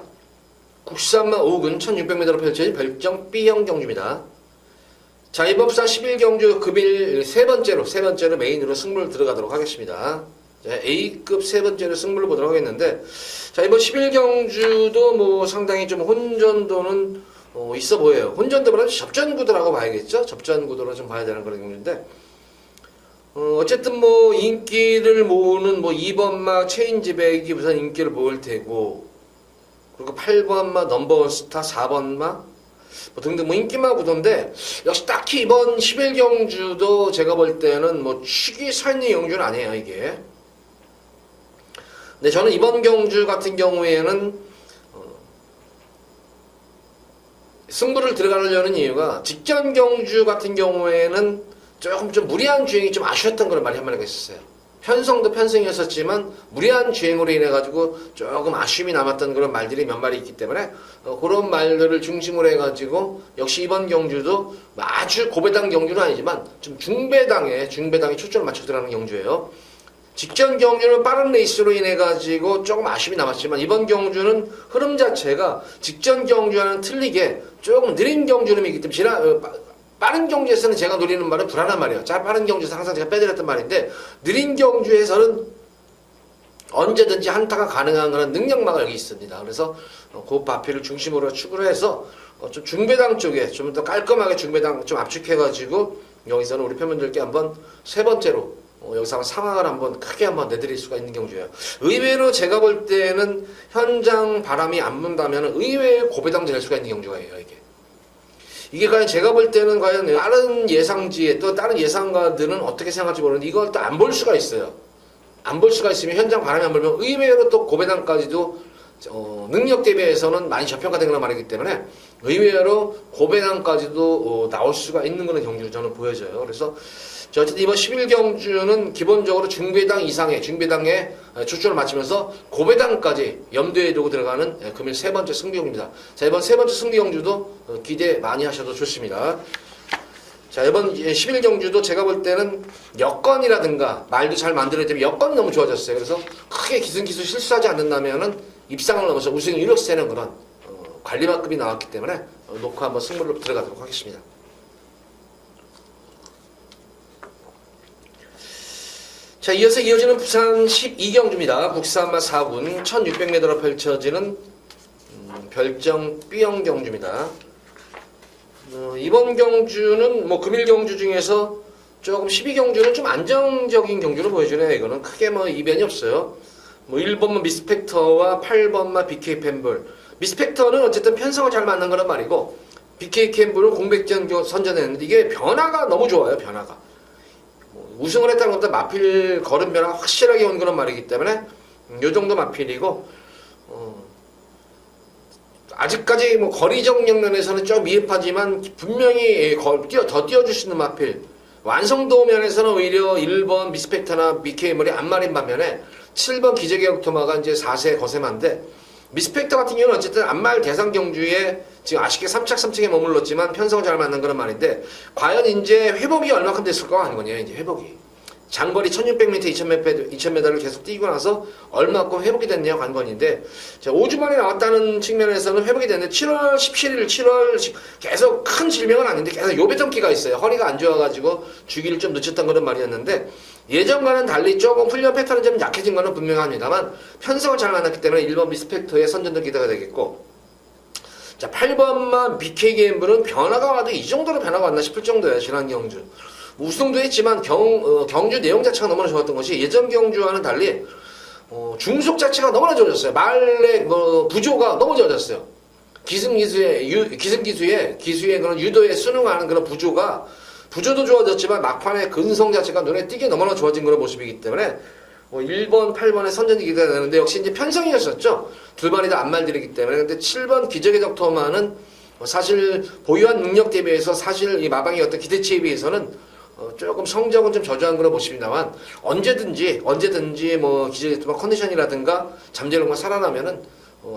국산마 5군 1600m로 펼쳐진 별정 B형 경주입니다. 자 이번 부산 11경주 급일 세 번째로 메인으로 승부를 들어가도록 하겠습니다. 자, A급 세 번째로 승부를 보도록 하겠는데 자 이번 11경주도 뭐 상당히 좀 혼전도는 있어 보여요. 혼전도보다 접전구도라고 봐야겠죠. 접전구도로 좀 봐야 되는 그런 경주인데 어쨌든 뭐 인기를 모으는 뭐 2번마 체인지백이 우선 인기를 모을 테고 그리고 8번마 넘버원 스타 4번마 뭐 등등 뭐 인기마 구도인데 역시 딱히 이번 11경주도 제가 볼 때는 뭐 축이 서 있는 경주는 아니에요 이게. 근데 저는 이번 경주 같은 경우에는 승부를 들어가려는 이유가 직전 경주 같은 경우에는 조금 좀 무리한 주행이 좀 아쉬웠던 그런 말이 한 마디가 있었어요. 편성도 편성이었었지만 무리한 주행으로 인해 가지고 조금 아쉬움이 남았던 그런 말들이 몇 마리 있기 때문에 그런 말들을 중심으로 해가지고 역시 이번 경주도 아주 고배당 경주는 아니지만 좀 중배당에 초점을 맞춰 들어가는 경주예요. 직전 경주는 빠른 레이스로 인해 가지고 조금 아쉬움이 남았지만 이번 경주는 흐름 자체가 직전 경주와는 틀리게 조금 느린 경주 흐름이기 때문에 빠른 경주에서는 제가 노리는 말은 불안한 말이에요. 빠른 경주에서 항상 제가 빼드렸던 말인데 느린 경주에서는 언제든지 한타가 가능한 그런 능력마가 여기 있습니다. 그래서 그 마필을 중심으로 축으로 해서 좀 중배당 쪽에 좀 더 깔끔하게 중배당 좀 압축해가지고 여기서는 우리 팬분들께 한번 세 번째로 여기서 한번 상황을 한번 크게 한번 내드릴 수가 있는 경주예요. 의외로 제가 볼 때는 현장 바람이 안 분다면 의외의 고배당 될 수가 있는 경주가예요. 이게 과연 제가 볼 때는 과연 다른 예상지에 또 다른 예상가들은 어떻게 생각할지 모르는데 이걸 또 안 볼 수가 있어요. 안 볼 수가 있으면 현장 바람이 안 불면 의외로 또 고배당까지도 능력 대비해서는 많이 저평가된 그런 말이기 때문에 의외로 고배당까지도 나올 수가 있는 그런 경주로 저는 보여져요. 그래서 자, 어쨌든 이번 11경주는 기본적으로 중배당 이상의 중배당에 초점을 맞추면서 고배당까지 염두에 두고 들어가는 금일 세 번째 승리경주입니다. 자, 이번 세 번째 승리경주도 기대 많이 하셔도 좋습니다. 자, 이번 11경주도 제가 볼 때는 여건이라든가 말도 잘 만들어야 되면 여건이 너무 좋아졌어요. 그래서 크게 기승기수 실수하지 않는다면은 입상을 넘어서 우승 1억 세는 그런 관리만급이 나왔기 때문에 놓고 한번 승부를 들어가도록 하겠습니다. 자, 이어서 이어지는 부산 12경주입니다. 국산마 4군 1600m로 펼쳐지는 별정 B형 경주입니다. 이번 경주는 뭐 금일 경주 중에서 조금 12경주는 좀 안정적인 경주로 보여주네요. 이거는 크게 뭐 이변이 없어요. 뭐 1번마 미스펙터와 8번마 BK 펜블. 미스펙터는 어쨌든 편성을 잘 맞는 거란 말이고 BK 캔블은 공백전 선전했는데 이게 변화가 너무 좋아요. 변화가. 우승을 했다는 것보다 마필 걸음 변화가 확실하게 온 그런 말이기 때문에 요 정도 마필이고 아직까지 뭐 거리적 면에서는 좀 미흡하지만 분명히 더 띄워줄 수 있는 마필. 완성도 면에서는 오히려 1번 미스펙터나 BK물이 안 마린 반면에 7번 기적의 옥토마가 이제 4세 거세만데 미스펙터 같은 경우는 어쨌든 안말 대상 경주에 지금 아쉽게 3착 3층에 머물렀지만 편성을 잘 맞는 그런 말인데 과연 이제 회복이 얼마큼 됐을까 하는 거냐 이제 회복이 장거리 1600m 2000m를 계속 뛰고 나서 얼마큼 회복이 됐냐 관건인데 자, 5주 만에 나왔다는 측면에서는 회복이 됐는데 7월 17일 7월 계속 큰 질병은 아닌데 계속 요배점기가 있어요. 허리가 안 좋아가지고 주기를 좀 늦췄던 그런 말이었는데 예전과는 달리 조금 훈련 패턴은 좀 약해진 거는 분명합니다만 편성을 잘 만났기 때문에 1번 미스펙터의 선전도 기대가 되겠고 자 8번만 BK 게임블은 변화가 와도 이 정도로 변화가 왔나 싶을 정도예요. 지난 경주 우승도 했지만 경주 내용 자체가 너무나 좋았던 것이 예전 경주와는 달리 중속 자체가 너무나 좋아졌어요. 말의 구조가 너무 좋아졌어요. 기승기수의 그런 유도에 순응하는 그런 부조도 좋아졌지만 막판의 근성 자체가 눈에 띄게 너무나 좋아진 그런 모습이기 때문에 1번, 8번의 선전이 기대가 되는데 역시 이제 편성이었었죠. 두 마리 다 안말들이기 때문에. 근데 7번 기적의 덕토마는 사실 보유한 능력 대비해서 사실 이 마방의 어떤 기대치에 비해서는 조금 성적은 좀 저조한 그런 모습입니다만 언제든지 뭐 기적의 덕토마 컨디션이라든가 잠재력만 살아나면은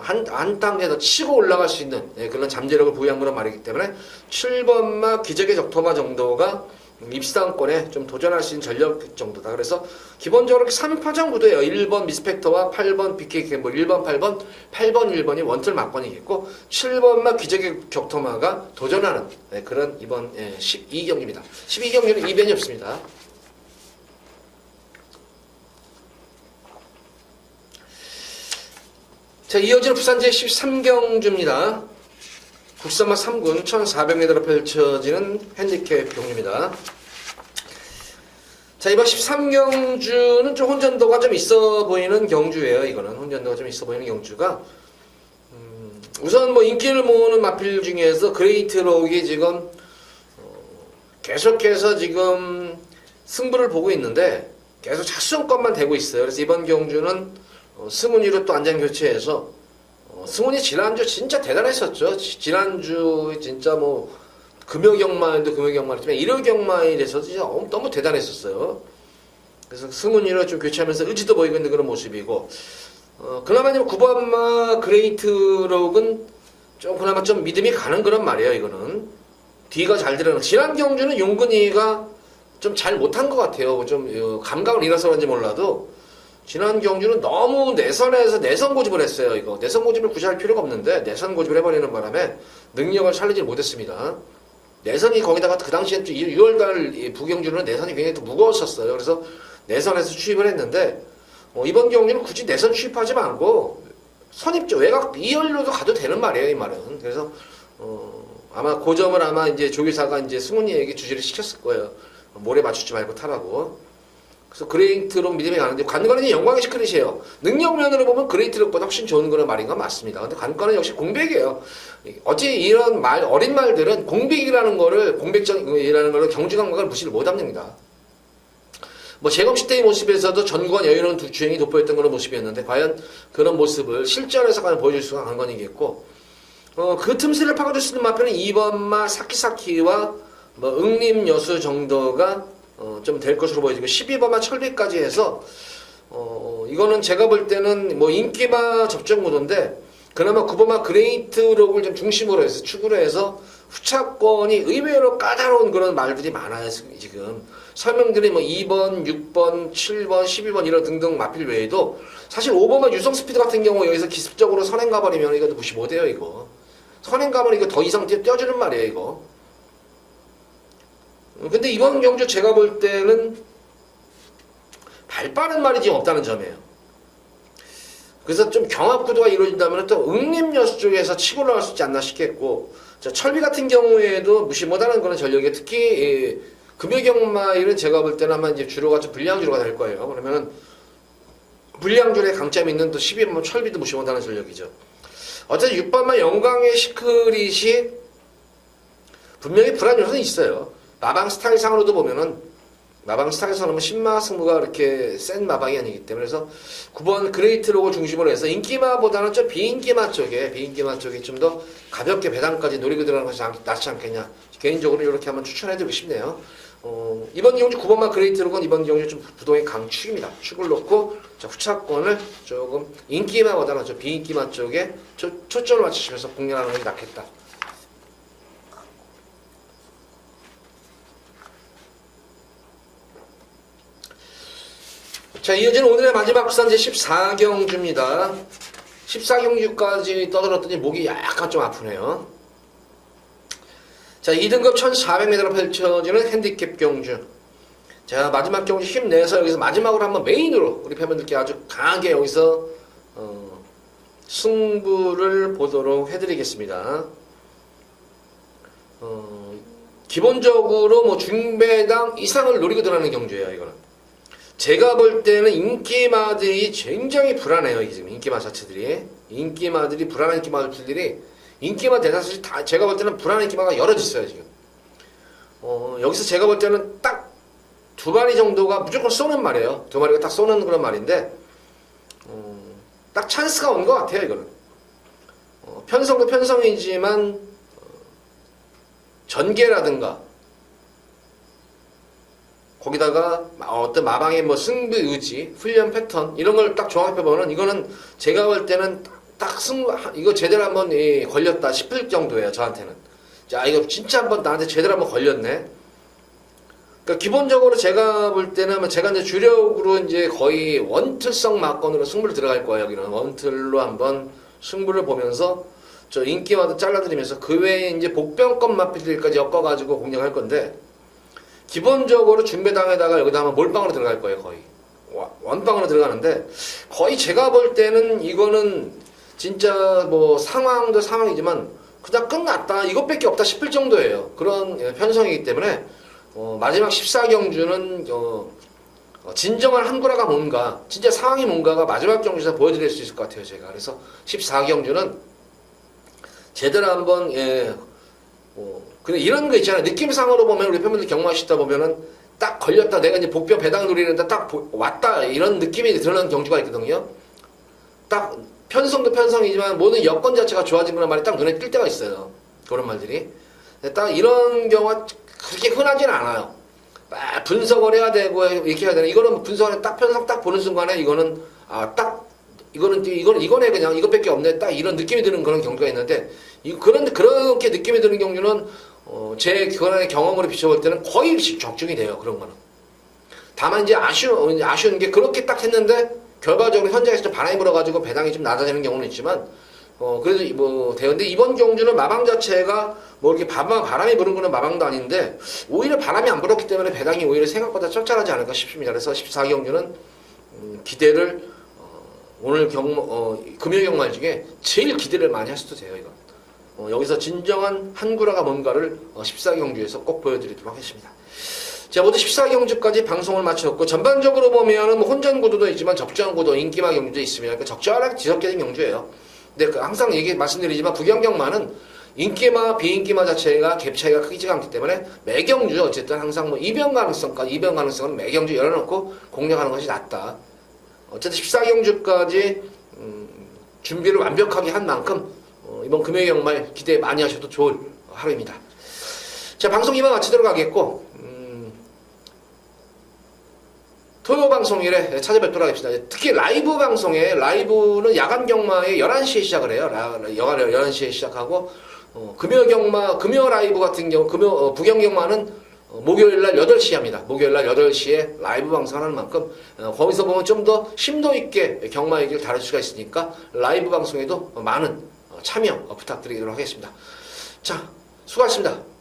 한 단계 더 치고 올라갈 수 있는 그런 잠재력을 보유한 그런 말이기 때문에 7번마 기적의 적토마 정도가 입상권에 좀 도전할 수 있는 전력 정도다. 그래서 기본적으로 3파전 구도예요. 1번 미스펙터와 8번 BK 뭐 1번 8번 1번이 원틀 막권이겠고 7번마 기적의 격토마가 도전하는 그런 이번 12경기입니다. 12경기는 이변이 없습니다. 자, 이어지는 부산제 13경주입니다. 국산마 3군 1400m로 펼쳐지는 핸디캡 경주입니다. 자, 이번 13경주는 좀 혼전도가 좀 있어 보이는 경주예요. 이거는 혼전도가 좀 있어 보이는 경주가 우선 뭐 인기를 모으는 마필 중에서 그레이트록이 지금 계속해서 지금 승부를 보고 있는데 계속 차수성권만 되고 있어요. 그래서 이번 경주는 승훈이로 또 안장 교체해서 승훈이 지난주 진짜 대단했었죠. 지난주 진짜 뭐 금요경마일이지만 일요경마일에서 진짜 너무 대단했었어요. 그래서 승훈이로 좀 교체하면서 의지도 보이고 있는 그런 모습이고 그나마 9번마 그레이트록은 좀 그나마 좀 믿음이 가는 그런 말이에요. 이거는 뒤가 잘 들어가는 지난 경주는 용근이가 좀 잘 못한 것 같아요. 좀 감각을 잃어서 그런지 몰라도 지난 경주는 너무 내선에서 내선 고집을 했어요. 이거 내선 고집을 굳이 할 필요가 없는데 내선 고집을 해버리는 바람에 능력을 살리지 못했습니다. 내선이 거기다가 그 당시에 6월달 부경주는 내선이 굉장히 또 무거웠었어요. 그래서 내선에서 추입을 했는데 이번 경주는 굳이 내선 추입하지 말고 선입죠. 외곽 2열로도 가도 되는 말이에요. 이 말은. 그래서 아마 그 점을 아마 이제 조기사가 이제 승훈이에게 주지를 시켰을 거예요. 모래 맞추지 말고 타라고. 그래서 그레이트록 믿음이 가는데 관건은 영광의 시크릿이에요. 능력면으로 보면 그레이트록보다 훨씬 좋은 그런 말인 건 맞습니다. 근데 관건은 역시 공백이에요. 어찌 이런 어린 말들은 공백이라는 거를 공백적이라는 거를 경주 감각을 무시를 못합니다. 뭐 재검식 때의 모습에서도 전구간 여유로운 두 주행이 돋보였던 그런 모습이었는데 과연 그런 모습을 실전에서 과연 보여줄 수가 관건이겠고 그 틈새를 파고들 수 있는 마표는 2번마 사키사키와 뭐 응림 여수 정도가 좀 될 것으로 보여지고 12번마 철비까지 해서 이거는 제가 볼 때는 뭐 인기마 접전 구도인데 그나마 9번마 그레이트록을 좀 중심으로 해서 축으로 해서 후차권이 의외로 까다로운 그런 말들이 많아요. 지금 설명들이 뭐 2번, 6번, 7번, 12번 이런 등등 마필 외에도 사실 5번마 유성 스피드 같은 경우 여기서 기습적으로 선행 가버리면 이거 무시 못해요. 이거 선행 가버리면 이거 더 이상 떼어주는 말이에요. 이거 근데 이번 경주 제가 볼 때는 발 빠른 말이 지금 없다는 점이에요. 그래서 좀 경합 구도가 이루어진다면 또 응림여수 쪽에서 치고 나갈 수 있지 않나 싶겠고, 철비 같은 경우에도 무시 못하는 그런 전력이 특히 금요경마일은 제가 볼 때는 아마 이제 주로가 좀 불량주로가 될 거예요. 그러면은 불량주의 강점이 있는 또 12번 철비도 무시 못하는 전력이죠. 어쨌든 6번만 영광의 시크릿이 분명히 불안 요소는 있어요. 마방 스타일상으로도 보면은 마방 스타일상으로 신마 승부가 그렇게 센 마방이 아니기 때문에 그래서 9번 그레이트록을 중심으로 해서 인기마보다는 좀 비인기마 쪽에 좀 더 가볍게 배당까지 노리고 들어가는 것이 낫지 않겠냐. 개인적으로 이렇게 한번 추천해드리고 싶네요. 이번 경주 9번마 그레이트록은 이번 경주 좀 부동의 강축입니다. 축을 놓고 후차권을 조금 인기마보다는 좀 비인기마 쪽에 초점을 맞추시면서 공략하는 것이 낫겠다. 자, 이어지는 오늘의 마지막 부산 제14경주입니다. 14경주까지 떠들었더니 목이 약간 좀 아프네요. 자, 2등급 1400m로 펼쳐지는 핸디캡 경주. 자, 마지막 경주 힘내서 여기서 마지막으로 한번 메인으로 우리 팬분들께 아주 강하게 여기서 승부를 보도록 해드리겠습니다. 기본적으로 뭐 중배당 이상을 노리고 들어가는 경주예요, 이거는. 제가 볼 때는 인기마들이 굉장히 불안해요. 지금 인기마 자체들이. 인기마들이 불안한 인기마들이 인기마 대다수 다 제가 볼 때는 불안한 인기마가 여럿 있어요. 지금. 여기서 제가 볼 때는 딱 두 마리 정도가 무조건 쏘는 말이에요. 두 마리가 딱 쏘는 그런 말인데 딱 찬스가 온 것 같아요. 이거는. 편성도 편성이지만 전개라든가 거기다가 어떤 마방의 뭐 승부 의지, 훈련 패턴 이런 걸 딱 종합해 보면 이거는 제가 볼 때는 딱 이거 제대로 한번 걸렸다 싶을 정도예요. 저한테는. 자, 이거 진짜 한번 나한테 제대로 한번 걸렸네. 그러니까 기본적으로 제가 볼 때는 제가 이제 주력으로 이제 거의 원틀성 막건으로 승부를 들어갈 거예요. 여기는 원틀로 한번 승부를 보면서 저 인기마도 잘라드리면서 그 외에 이제 복병권 마필들까지 엮어가지고 공략할 건데. 기본적으로 준배당에다가 여기다 한번 몰빵으로 들어갈 거예요. 거의 원빵으로 들어가는데 거의 제가 볼 때는 이거는 진짜 뭐 상황도 상황이지만 그냥 끝났다 이것밖에 없다 싶을 정도예요. 그런 편성이기 때문에 마지막 14경주는 진정한 한구라가 뭔가 진짜 상황이 뭔가가 마지막 경주에서 보여드릴 수 있을 것 같아요. 제가 그래서 14경주는 제대로 한번 근데 이런 거 있잖아요. 느낌상으로 보면 우리 팬분들 경마하시다 보면은 딱 걸렸다. 내가 이제 복병 배당 누리는데 딱 왔다. 이런 느낌이 드러나는 경주가 있거든요. 딱 편성도 편성이지만 모든 여건 자체가 좋아진 그런 말이 딱 눈에 띌 때가 있어요. 그런 말들이. 딱 이런 경우가 그렇게 흔하지는 않아요. 분석을 해야 되고 이렇게 해야 되나. 이거는 분석을 딱 편성 딱 보는 순간에 이거는 이거네 그냥 이것밖에 없네. 딱 이런 느낌이 드는 그런 경주가 있는데 그렇게 느낌이 드는 경주는 제 그간의 경험으로 비춰볼 때는 거의 적중이 돼요. 그런 거는. 다만 이제 아쉬운 게 그렇게 딱 했는데 결과적으로 현장에서 좀 바람이 불어가지고 배당이 좀 낮아지는 경우는 있지만 그래도 뭐 되는데 이번 경주는 마방 자체가 뭐 이렇게 바람이 부는 거는 마방도 아닌데 오히려 바람이 안 불었기 때문에 배당이 오히려 생각보다 쩔쩔하지 않을까 싶습니다. 그래서 14경주는 기대를 오늘 금요경말 중에 제일 기대를 많이 하셔도 돼요. 이거. 여기서 진정한 한구라가 뭔가를 14경주에서 꼭 보여드리도록 하겠습니다. 자, 모두 14경주까지 방송을 마쳤고 전반적으로 보면 뭐 혼전 구도도 있지만 접전 구도, 인기마 경주도 있습니다. 그러니까 적절하게 뒤섞여 있는 경주예요. 근데 항상 말씀드리지만 부경경마는 인기마, 비인기마 자체가 갭 차이가 크지가 않기 때문에 매경주 어쨌든 항상 뭐 이변 가능성은 매경주 열어놓고 공략하는 것이 낫다. 어쨌든 14경주까지 준비를 완벽하게 한 만큼 이번 금요경말 기대 많이 하셔도 좋을 하루입니다. 자, 방송 이만 마치도록 하겠고 토요 방송일에 찾아뵙도록 하겠습니다. 특히 라이브 방송에 라이브는 야간 경마에 11시에 시작을 해요. 여간 11시에 시작하고 금요 경마, 금요 라이브 같은 경우 부경 경마는 목요일 날 8시에 합니다. 목요일 날 8시에 라이브 방송하는 만큼 거기서 보면 좀 더 심도 있게 경마 얘기를 다룰 수가 있으니까 라이브 방송에도 많은 참여 부탁드리도록 하겠습니다. 자, 수고하셨습니다.